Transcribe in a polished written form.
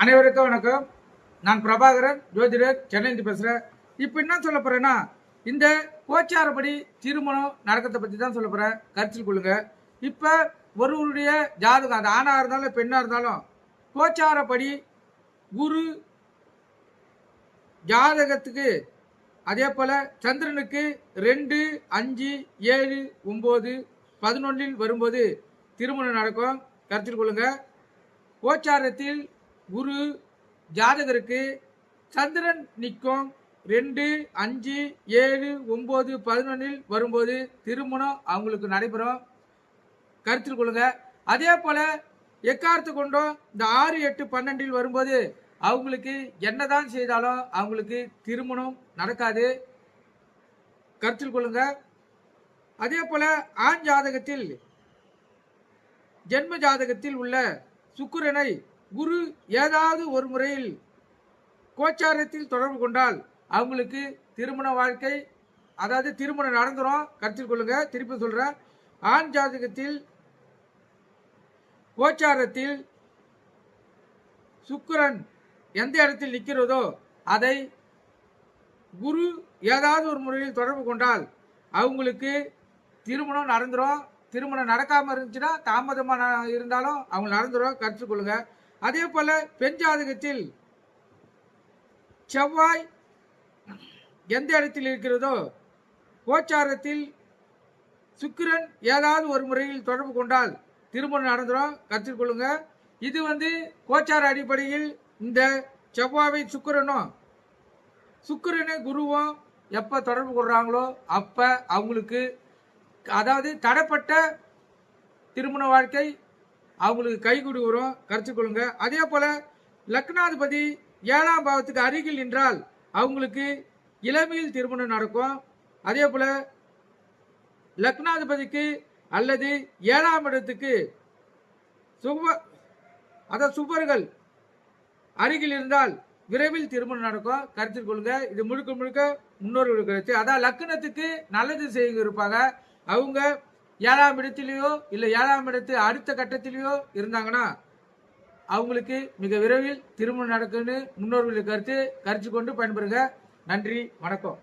அனைவருக்கும் வணக்கம். நான் பிரபாகரன், ஜோதிடர், சென்னையிலிருந்து பேசுகிறேன். இப்போ என்ன சொல்ல போகிறேன்னா, இந்த கோச்சாரப்படி திருமணம் நடக்கிறத பற்றி தான் சொல்ல போகிறேன். கருத்தில் கொள்ளுங்க. இப்போ ஒருவருடைய ஜாதகம், அது ஆணாக இருந்தாலும் பெண்ணாக இருந்தாலும், கோச்சாரப்படி குரு ஜாதகத்துக்கு அதே போல் சந்திரனுக்கு 2, 5, 7, 9, 11 வரும்போது திருமணம் நடக்கும். கருத்தில் கொள்ளுங்க. கோச்சாரத்தில் குரு ஜாதகருக்கு சந்திரன் நிற்கும் 2, 5, 7, 9, 11 வரும்போது திருமணம் அவங்களுக்கு நடைபெறும். கருத்தில் கொள்ளுங்க. அதே போல எக்காரத்து கொண்டும் இந்த 6, 8, 12 வரும்போது அவங்களுக்கு என்னதான் செய்தாலும் அவங்களுக்கு திருமணம் நடக்காது. கருத்தில் கொள்ளுங்க. அதே போல ஆண் ஜாதகத்தில் ஜென்ம ஜாதகத்தில் உள்ள சுக்கிரனை குரு ஏதாவது ஒரு முறையில் கோச்சாரத்தில் தொடர்பு கொண்டால் அவங்களுக்கு திருமண வாழ்க்கை, அதாவது திருமணம் நடந்துடும். கருத்தில் கொள்ளுங்க. திருப்பி சொல்றேன். ஆண் ஜாதகத்தில் கோச்சாரத்தில் சுக்கிரன் எந்த இடத்தில் நிற்கிறதோ அதை குரு ஏதாவது ஒரு முறையில் தொடர்பு கொண்டால் அவங்களுக்கு திருமணம் நடந்துடும். திருமணம் நடக்காம இருந்துச்சுன்னா தாமதமாக இருந்தாலும் அவங்க நடந்துடும். கருத்தில் கொள்ளுங்க. அதே போல பெண் ஜாதகத்தில் செவ்வாய் எந்த இடத்தில் இருக்கிறதோ கோச்சாரத்தில் சுக்கிரன் ஏதாவது ஒரு முறையில் தொடர்பு கொண்டால் திருமணம் நடந்துடும். கருத்தில் கொள்ளுங்க. இது கோச்சார அடிப்படையில் இந்த செவ்வாய் சுக்கிரனை குருவும் எப்போ தொடர்பு கொள்றாங்களோ அப்போ அவங்களுக்கு, அதாவது தடைப்பட்ட திருமண வாழ்க்கை அவங்களுக்கு கைகூடி வரும். கருத்து கொள்ளுங்க. அதே போல லக்னாதிபதி 7ஆம் பாவத்துக்கு அருகில் நின்றால் அவங்களுக்கு இளமையில் திருமணம் நடக்கும். அதே போல லக்னாதிபதிக்கு அல்லது 7ஆம் இடத்துக்கு சுபர்கள் அருகில் இருந்தால் விரைவில் திருமணம் நடக்கும். கருத்தில் கொள்ளுங்க. இது முழுக்க முழுக்க முன்னோர்கள் கருத்து. அதான் லக்னத்துக்கு நல்லது செய்ய இருப்பாங்க. அவங்க 7ஆம் இடத்திலேயோ இல்லை 7ஆம் இடத்து அடுத்த கட்டத்திலேயோ இருந்தாங்கன்னா அவங்களுக்கு மிக விரைவில் திருமணம் நடக்குன்னு முன்னோர்களுக்கு கருத்து கொண்டு பயன்பெறுங்க. நன்றி, வணக்கம்.